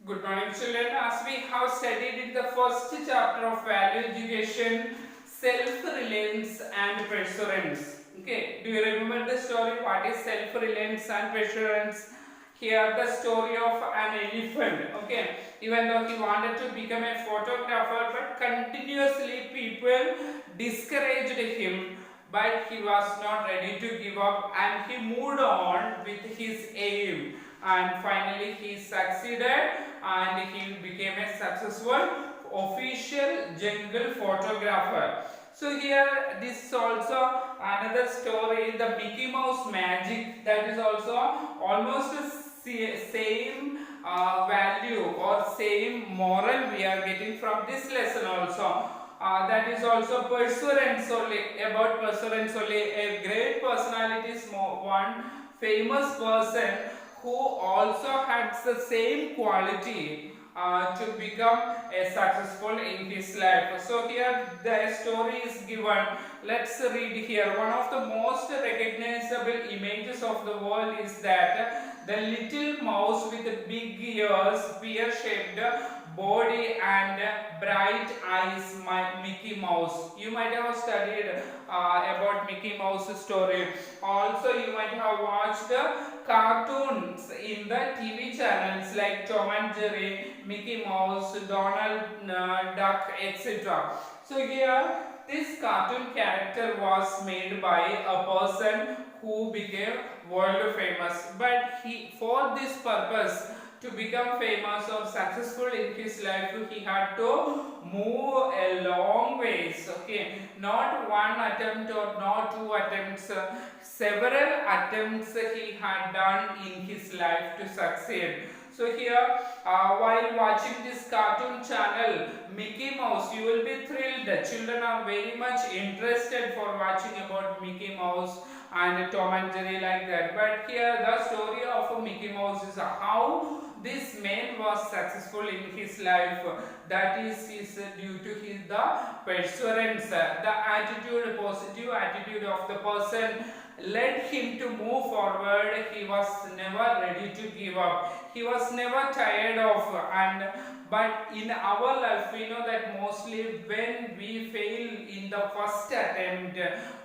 Good morning, children. As we have studied in the first chapter of value education, self-reliance and perseverance. Okay, do you remember the story? What is self-reliance and perseverance? Here, the story of an elephant. Okay, even though he wanted to become a photographer, but continuously people discouraged him. But he was not ready to give up, and he moved on with his aim, and finally he succeeded and he became a successful official jungle photographer. So here this is also another story, the Mickey Mouse magic, that is also almost the same value or same moral we are getting from this lesson also. That is also perseverance only, about perseverance only. A great personality is one famous person who also had the same quality to become a successful in his life. So here the story is given. Let's read here. One of the most recognizable images of the world is that the little mouse with big ears, pear-shaped body and bright eyes, Mickey Mouse. You might have studied about Mickey Mouse story. Also you might have watched cartoons in the TV channels like Tom and Jerry, Mickey Mouse, Donald Duck, etc. So here this cartoon character was made by a person who became world famous, but for this purpose, to become famous or successful in his life, he had to move a long ways. Okay, not one attempt or not two attempts, several attempts he had done in his life to succeed. So here, while watching this cartoon channel, Mickey Mouse, you will be thrilled. Children are very much interested for watching about Mickey Mouse and Tom and Jerry like that. But here, the story of Mickey Mouse is how this man was successful in his life. That is due to his the perseverance, the attitude, positive attitude of the person led him to move forward. He was never ready to give up. He was never tired of. And but in our life, we know that mostly when we fail in the first attempt,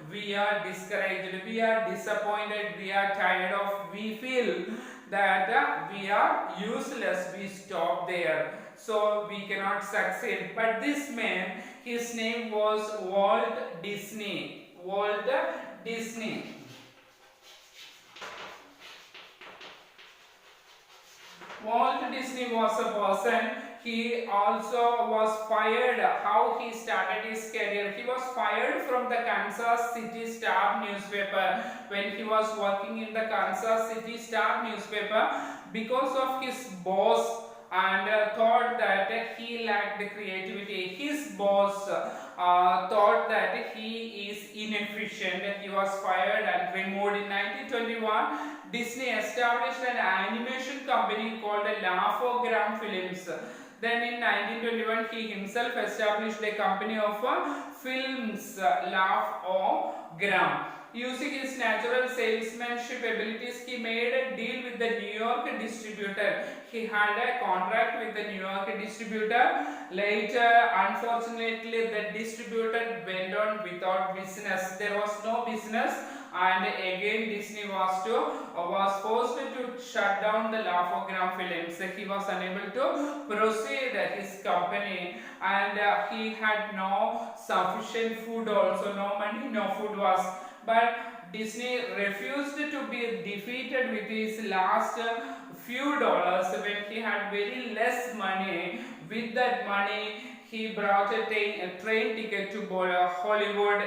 we are discouraged, we are disappointed, we are tired of, we feel that we are useless, we stop there, so we cannot succeed. But this man, his name was Walt Disney. Walt Disney. Walt Disney was a person. He also was fired. How he started his career? He was fired from the Kansas City Star newspaper when he was working in the Kansas City Star newspaper because of his boss, and thought that he lacked creativity. His boss thought that he is inefficient. He was fired and removed. In 1921, Disney established an animation company called Laugh-O-Gram Films. Then in 1921, he himself established a company of films, Laugh-O-Gram. Using his natural salesmanship abilities, he made a deal with the New York distributor. He had a contract with the New York distributor. Later, unfortunately, the distributor went on without business. There was no business, and again Disney was forced to shut down the Laugh-O-Gram Films. He was unable to proceed his company, and he had no sufficient food, also no money, no food was. But Disney refused to be defeated with his last few dollars when he had very less money. With that money, he brought a train ticket to Hollywood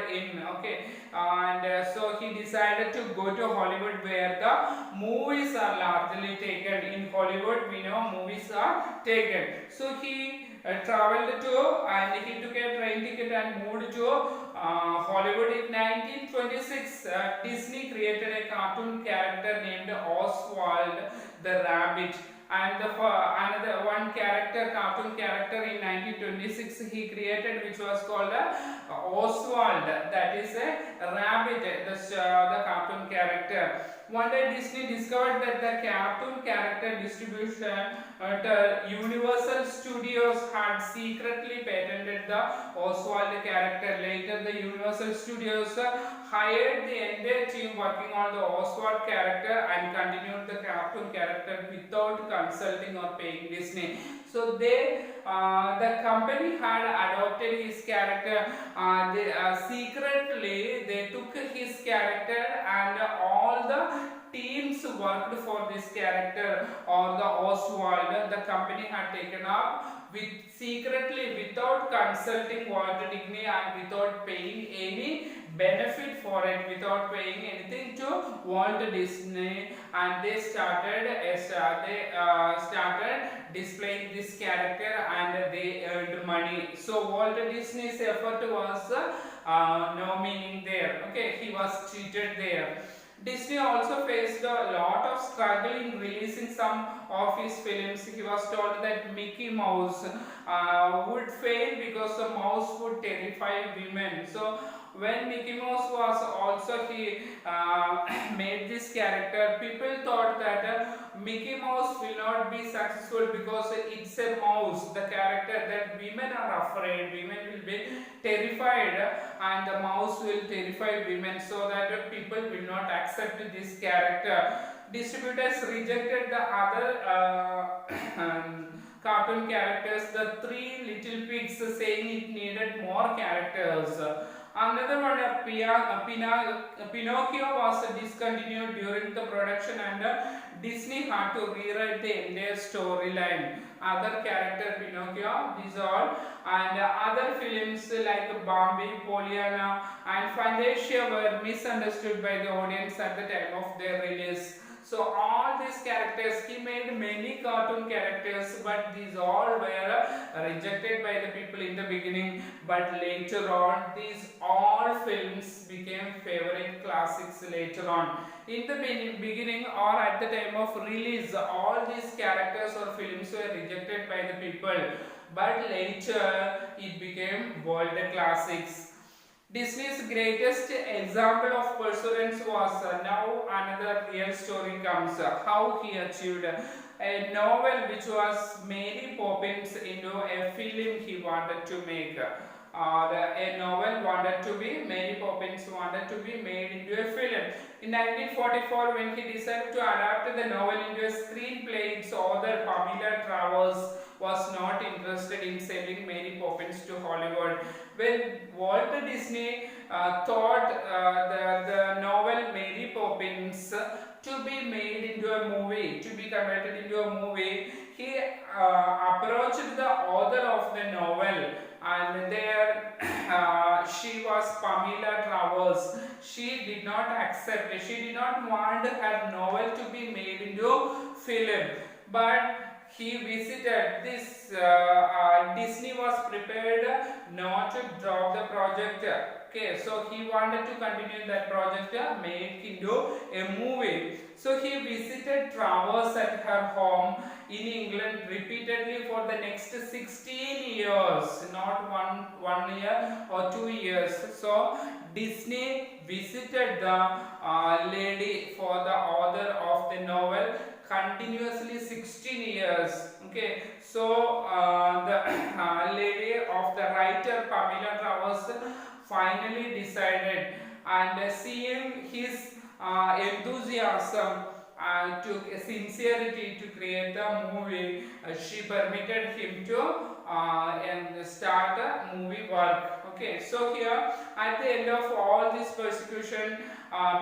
and so he decided to go to Hollywood, where the movies are largely taken. In Hollywood, we know movies are taken. So he traveled to, and he took a train ticket and moved to Hollywood. In 1926, Disney created a cartoon character named Oswald the Rabbit. and another one character, cartoon character in 1926 he created, which was called Oswald. That is a rabbit, the cartoon character. One day Disney discovered that the cartoon character distribution at Universal Studios had secretly patented the Oswald character. Later the Universal Studios hired the entire team working on the Oswald character and continued the cartoon character without consulting or paying Disney. So the company had adopted his character. Secretly they took his character, and all the teams worked for this character or the Oswald. The company had taken up with secretly without consulting Walt Disney and without paying any benefit for it, without paying anything to Walt Disney, and they started displaying this character and they earned money. So Walt Disney's effort was no meaning there. Okay, he was cheated there. Disney also faced a lot of struggle in releasing some of his films. He was told that Mickey Mouse would fail because the mouse would terrify women. So when Mickey Mouse was also he made this character, people thought that Mickey Mouse will not be successful because it's a mouse, the character that women are afraid, women will be terrified, and the mouse will terrify women, so that people will not accept this character. Distributors rejected the other cartoon characters, the Three Little Pigs, saying it needed more characters. Another one, Pinocchio was discontinued during the production, and Disney had to rewrite the entire storyline. Other character Pinocchio, these all, and other films like Bambi, Pollyanna, and Fantasia were misunderstood by the audience at the time of their release. So all these characters, he made many cartoon characters, but these all were rejected by the people in the beginning. But later on, these all films became favorite classics later on. In the beginning or at the time of release, all these characters or films were rejected by the people. But later, it became world classics. Disney's greatest example of perseverance was now another real story comes, how he achieved a novel which was Mary Poppins into a film he wanted to make. A novel wanted to be, Mary Poppins wanted to be made into a film. In 1944, when he decided to adapt the novel into a screenplay, its author Pamela Travers was not interested in selling Mary Poppins to Hollywood. When Walt Disney thought the novel Mary Poppins to be made into a movie, to be converted into a movie, he approached the author of the novel, and there she was Pamela Travers. She did not accept, she did not want her novel to be made into film, but he visited this. Disney was prepared not to drop the project. Okay, so he wanted to continue that project, make into a movie. So he visited Travers at her home in England repeatedly for the next 16 years, not one year or 2 years. So Disney visited the lady for the author of the novel continuously 16 years. Okay, so the lady of the writer Pamela Travers finally decided, and seeing his enthusiasm to sincerity to create the movie, she permitted him to start a movie work. Okay, so here at the end of all this persecution,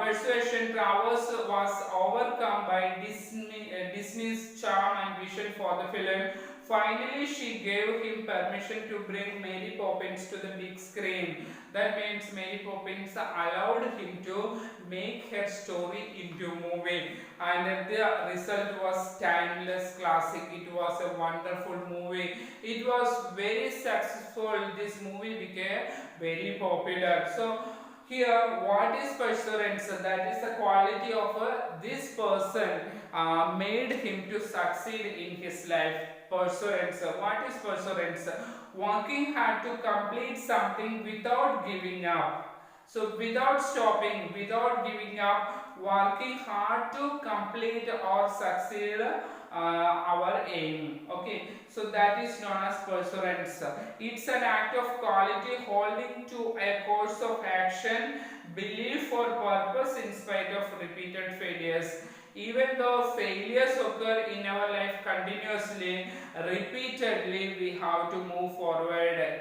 persuasion, Travers was overcome by Disney's charm and vision for the film. Finally, she gave him permission to bring Mary Poppins to the big screen. That means Mary Poppins allowed him to make her story into movie, and the result was timeless classic. It was a wonderful movie. It was very successful. This movie became very popular. So Here, what is perseverance? That is the quality of this person made him to succeed in his life. Perseverance. What is perseverance? Working hard to complete something without giving up. So without stopping, without giving up, working hard to complete or succeed our aim. Okay, so that is known as perseverance. It's an act of quality holding to a course of action, belief or purpose in spite of repeated failures. Even though failures occur in our life continuously, repeatedly, we have to move forward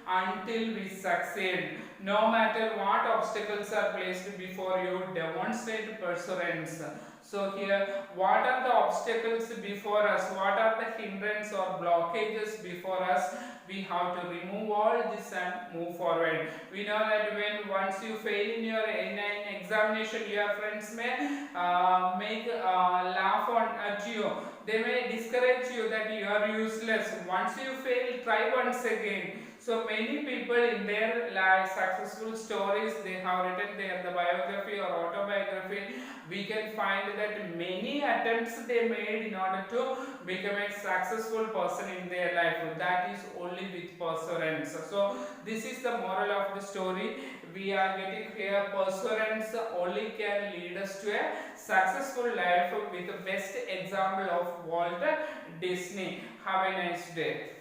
until we succeed. No matter what obstacles are placed before you, demonstrate perseverance. So here, what are the obstacles before us? What are the hindrances or blockages before us? We have to remove all this and move forward. We know that when once you fail in an examination, your friends may make laugh at you. They may discourage you that you are useless. Once you fail, try once again. So many people in their successful stories, they have written the biography or autobiography. We can find that many attempts they made in order to become a successful person in their life. That is only with perseverance. So this is the moral of the story. We are getting here, perseverance only can lead us to a successful life, with the best example of Walt Disney. Have a nice day.